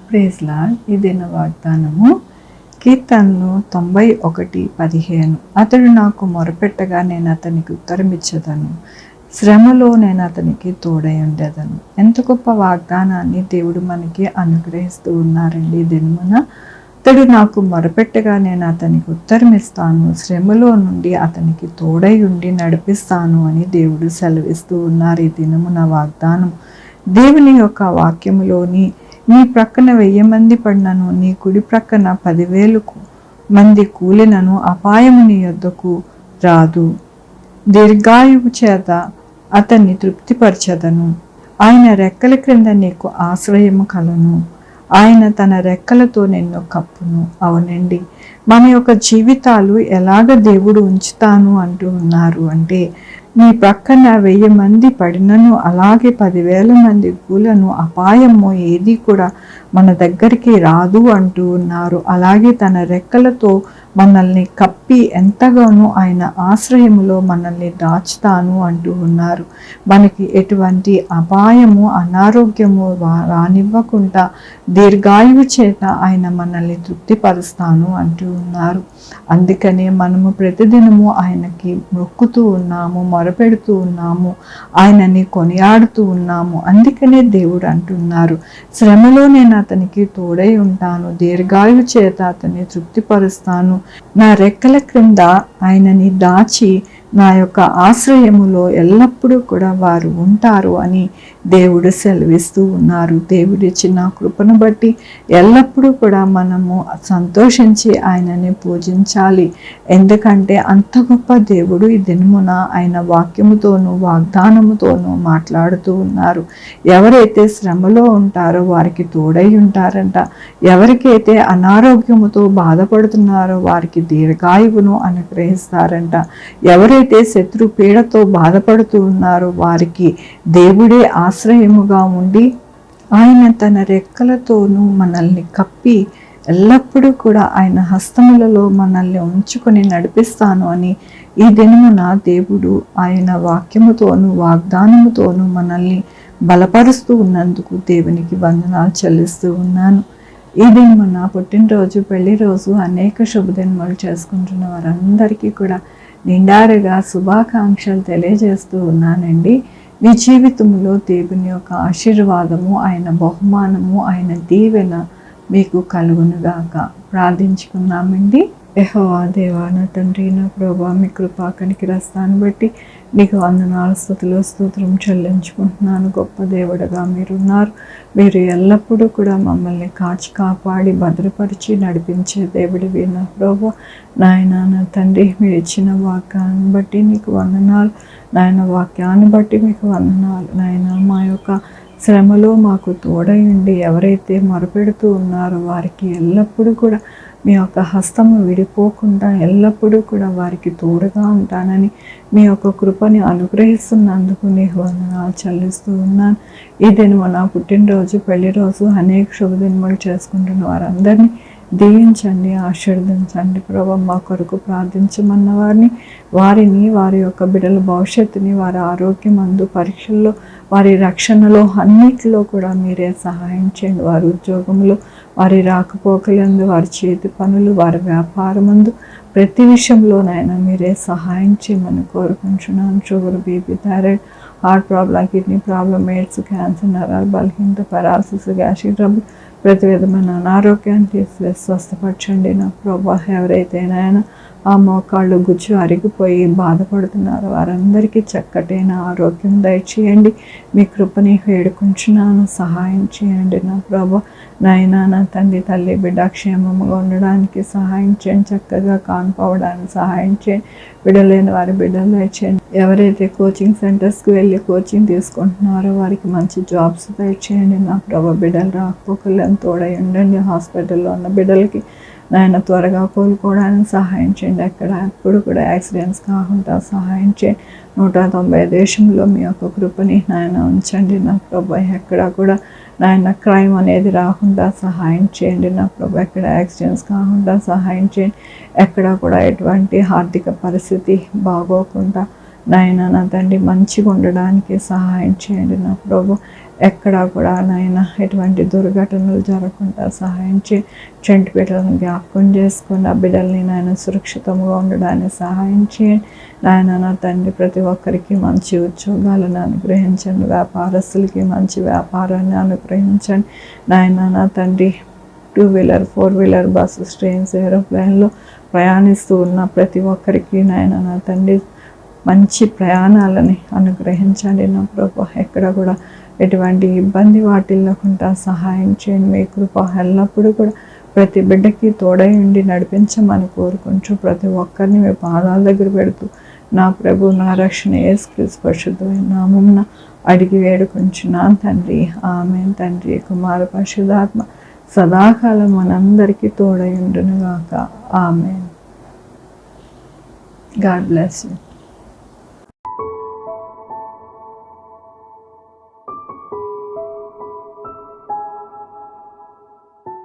Praise lord. ఈ దిన వాగ్దానము కీర్తనలు 91:15. అతడు నాకు మొరపెట్టగా నేను అతనికి ఉత్తరమిచ్చేదను, శ్రమలో నేను అతనికి తోడై ఉండేదను. ఎంత గొప్ప వాగ్దానాన్ని దేవుడు మనకి అనుగ్రహిస్తూ ఉన్నారండి. ఈ దినమున అతడు నాకు మొరపెట్టగా నేను అతనికి ఉత్తరమిస్తాను, శ్రమలో నుండి అతనికి తోడై ఉండి నడిపిస్తాను అని దేవుడు సెలవిస్తూ ఉన్నారు. ఈ దినమున వాగ్దానం దేవుని యొక్క వాక్యములోని నీ ప్రక్కన 1000 మంది పడినను, నీ కుడి ప్రక్కన 10,000 మంది కూలినను అపాయము నీ యొద్దకు రాదు. దీర్ఘాయువు చేత అతన్ని తృప్తిపరచదను. ఆయన రెక్కల క్రింద నీకు ఆశ్రయము కలను. ఆయన తన రెక్కలతో నిన్ను కప్పును. అవునండి, మన యొక్క జీవితాలు ఎలాగ దేవుడు ఉంచుతాను అంటూ ఉన్నారు అంటే, నీ ప్రక్కన 1000 మంది పడినను, అలాగే 10,000 మంది కూలను అపాయము ఏది కూడా మన దగ్గరికి రాదు అంటూ ఉన్నారు. అలాగే తన రెక్కలతో మనల్ని కప్పి ఎంతగానో ఆయన ఆశ్రయములో మనల్ని దాచుతాను అంటూ ఉన్నారు. మనకి ఎటువంటి అపాయము అనారోగ్యము రానివ్వకుండా దీర్ఘాయువు చేత ఆయన మనల్ని తృప్తిపరుస్తాను అంటూ ఉన్నారు. అందుకనే మనము ప్రతిదినము ఆయనకి మొక్కుతూ ఉన్నాము, మొరపెడుతూ ఉన్నాము, ఆయనని కొనియాడుతూ ఉన్నాము. అందుకనే దేవుడు అంటున్నారు, శ్రమలో నేను అతనికి తోడై ఉంటాను, దీర్ఘాయువు చేత అతన్ని తృప్తిపరుస్తాను, నా రెక్కల క్రింద ఆయనని దాచి నా యొక్క ఆశ్రయములో ఎల్లప్పుడూ కూడా వారు ఉంటారు అని దేవుడు సెలవిస్తూ ఉన్నారు. దేవుడిచ్చిన కృపను బట్టి ఎల్లప్పుడూ కూడా మనము సంతోషించి ఆయనని పూజించాలి. ఎందుకంటే అంత గొప్ప దేవుడు ఈ దినమున ఆయన వాక్యముతోనూ వాగ్దానముతోనూ మాట్లాడుతూ ఉన్నారు. ఎవరైతే శ్రమలో ఉంటారో వారికి తోడై ఉంటారంట. ఎవరికైతే అనారోగ్యముతో బాధపడుతున్నారో వారికి దీర్ఘాయువును అనుగ్రహిస్తారంట. ఎవరైతే శత్రు పీడతో బాధపడుతూ ఉన్నారో వారికి దేవుడే ఆశ్రయముగా ఉండి ఆయన తన రెక్కలతోనూ మనల్ని కప్పి ఎల్లప్పుడూ కూడా ఆయన హస్తములలో మనల్ని ఉంచుకొని నడిపిస్తాను అని ఈ దినమున దేవుడు ఆయన వాక్యముతోనూ వాగ్దానముతోనూ మనల్ని బలపరుస్తూ ఉన్నందుకు దేవునికి వందనాలు చెల్లిస్తూ ఉన్నాను. ఈ దినమున పుట్టినరోజు, పెళ్లి రోజు, అనేక శుభదినములు చేసుకుంటున్న వారందరికీ కూడా నిండారుగా శుభాకాంక్షలు తెలియజేస్తూ ఉన్నానండి. మీ జీవితంలో దేవుని యొక్క ఆశీర్వాదము, ఆయన బహుమానము, ఆయన దీవెన మీకు కలుగునుగాక. ప్రార్థించుకున్నామండి. యెహోవా దేవా, నా తండ్రి, నా ప్రభువా, మీ కృపా కనికరస్తాను బట్టి నీకు వందనాలు, స్తుతులు, స్తోత్రం చెల్లించుకుంటున్నాను. గొప్ప దేవుడుగా మీరున్నారు. మీరు ఎల్లప్పుడూ కూడా మమ్మల్ని కాచి కాపాడి భద్రపరిచి నడిపించే దేవుడివి నా ప్రభువా. నాయన, నా తండ్రి, మీరు ఇచ్చిన వాక్యాన్ని బట్టి నీకు వందనాలు. నాయన, వాక్యాన్ని బట్టి మీకు వందనాలు. నాయన, మా యొక్క శ్రమలో మాకు తోడై ఉండి ఎవరైతే మొరపెడుతూ ఉన్నారో వారికి ఎల్లప్పుడూ కూడా మీ యొక్క హస్తము విడిపోకుండా ఎల్లప్పుడూ కూడా వారికి తోడుగా ఉంటానని మీ యొక్క కృపని అనుగ్రహిస్తున్నందుకు నీకు వందనాలు చెల్లిస్తూ ఉన్నాను. ఈ దినము నా పుట్టినరోజు, పెళ్లి రోజు, అనేక శుభదినములు చేసుకుంటున్న వారందరినీ దీవించండి, ఆశీర్వదించండి ప్రభు. మా కొరకు ప్రార్థించమన్న వారిని వారి యొక్క బిడ్డల భవిష్యత్తుని, వారి ఆరోగ్యం అందు, పరీక్షల్లో, వారి రక్షణలో అన్నిటిలో కూడా మీరే సహాయం చేయండి. వారి ఉద్యోగంలో, వారి రాకపోకలందు, వారి చేతి పనులు, వారి వ్యాపారమందు, ప్రతి విషయంలోనైనా మీరే సహాయం చేయమని కోరుకుంటున్నాను. Sugar, BP, thyroid, heart problem, kidney problem, AIDS, cancer, నరాలు బలహీనత, పారాలసిస్, గ్యాస్ట్రిక్ ట్రబుల్, ప్రతి విధమైన అనారోగ్యాన్ని తీసివేసి స్వస్థపరచండి నా ప్రభా. ఎవరైతే నాయన ఆ మోకాళ్ళు గుజ్జు అరిగిపోయి బాధపడుతున్నారో వారందరికీ చక్కటైన ఆరోగ్యం దయచేయండి. మీ కృపని వేడుకుంటున్నాను, సహాయం చేయండి నా ప్రభా. నాయన, నా తండ్రి, తల్లి, బిడ్డ క్షేమంగా ఉండడానికి సహాయం చేయండి. చక్కగా కాన్పోవడానికి సహాయం చేయండి. బిడ్డలేని వారి బిడ్డలు దయచేయండి. ఎవరైతే కోచింగ్ సెంటర్స్కి వెళ్ళి కోచింగ్ తీసుకుంటున్నారో వారికి మంచి జాబ్స్ దయచేయండి నా ప్రభా. బిడ్డలు రాకపోకలను తోడై ఉండండి. హాస్పిటల్లో ఉన్న బిడ్డలకి నాయన త్వరగా కోలుకోవడానికి సహాయం చేయండి. ఎక్కడ ఎప్పుడు కూడా యాక్సిడెంట్స్ కాకుండా సహాయం చేయండి. 190 దేశంలో మీ యొక్క కృపని నాయన ఉంచండి నా ప్రభా. ఎక్కడ కూడా నాయన క్రైమ్ అనేది రాకుండా సహాయం చేయండి నా ప్రభా. ఎక్కడ యాక్సిడెంట్స్ కాకుండా సహాయం చేయండి. ఎక్కడ కూడా ఎటువంటి ఆర్థిక పరిస్థితి బాగోకుండా నాయన, నా తండ్రి, మంచిగా ఉండడానికి సహాయం చేయండి నా ప్రభు. ఎక్కడా కూడా నాయన ఎటువంటి దుర్ఘటనలు జరగకుండా సహాయం చంటి బిడ్డలను జ్ఞాపకం చేసుకొని ఆ బిడ్డల్ని నాయన సురక్షితంగా ఉండడానికి సహాయం చేయండి. నాయన నా తండ్రి ప్రతి ఒక్కరికి మంచి ఉద్యోగాలను అనుగ్రహించండి, వ్యాపారస్తులకి మంచి వ్యాపారాన్ని అనుగ్రహించండి. నాయన నా తండ్రి 2-వీలర్ 4-వీలర్ బస్సెస్, ట్రైన్స్, ఏరోప్లేన్లో ప్రయాణిస్తూ ఉన్న ప్రతి ఒక్కరికి నాయన నా తండ్రి మంచి ప్రయాణాలని అనుగ్రహించండి. నా ప్రభు ఎక్కడ కూడా ఎటువంటి ఇబ్బంది వాటిల్లకుండా సహాయం చేయండి. మీ కృప ఎల్లప్పుడూ కూడా ప్రతి బిడ్డకి తోడై ఉండి నడిపించమని కోరుకుంటూ ప్రతి ఒక్కరిని మీ పాదాల దగ్గర పెడుతూ నా ప్రభు నా రక్షణ యేసుక్రీస్తు పరిశుద్ధమైన నామమున అడిగి వేడుకుంటున్నాను తండ్రి. ఆమేన్. తండ్రి, కుమార, పరిశుద్ధాత్మ సదాకాలం మనందరికీ తోడై ఉండును గాక. ఆమేన్. God bless you.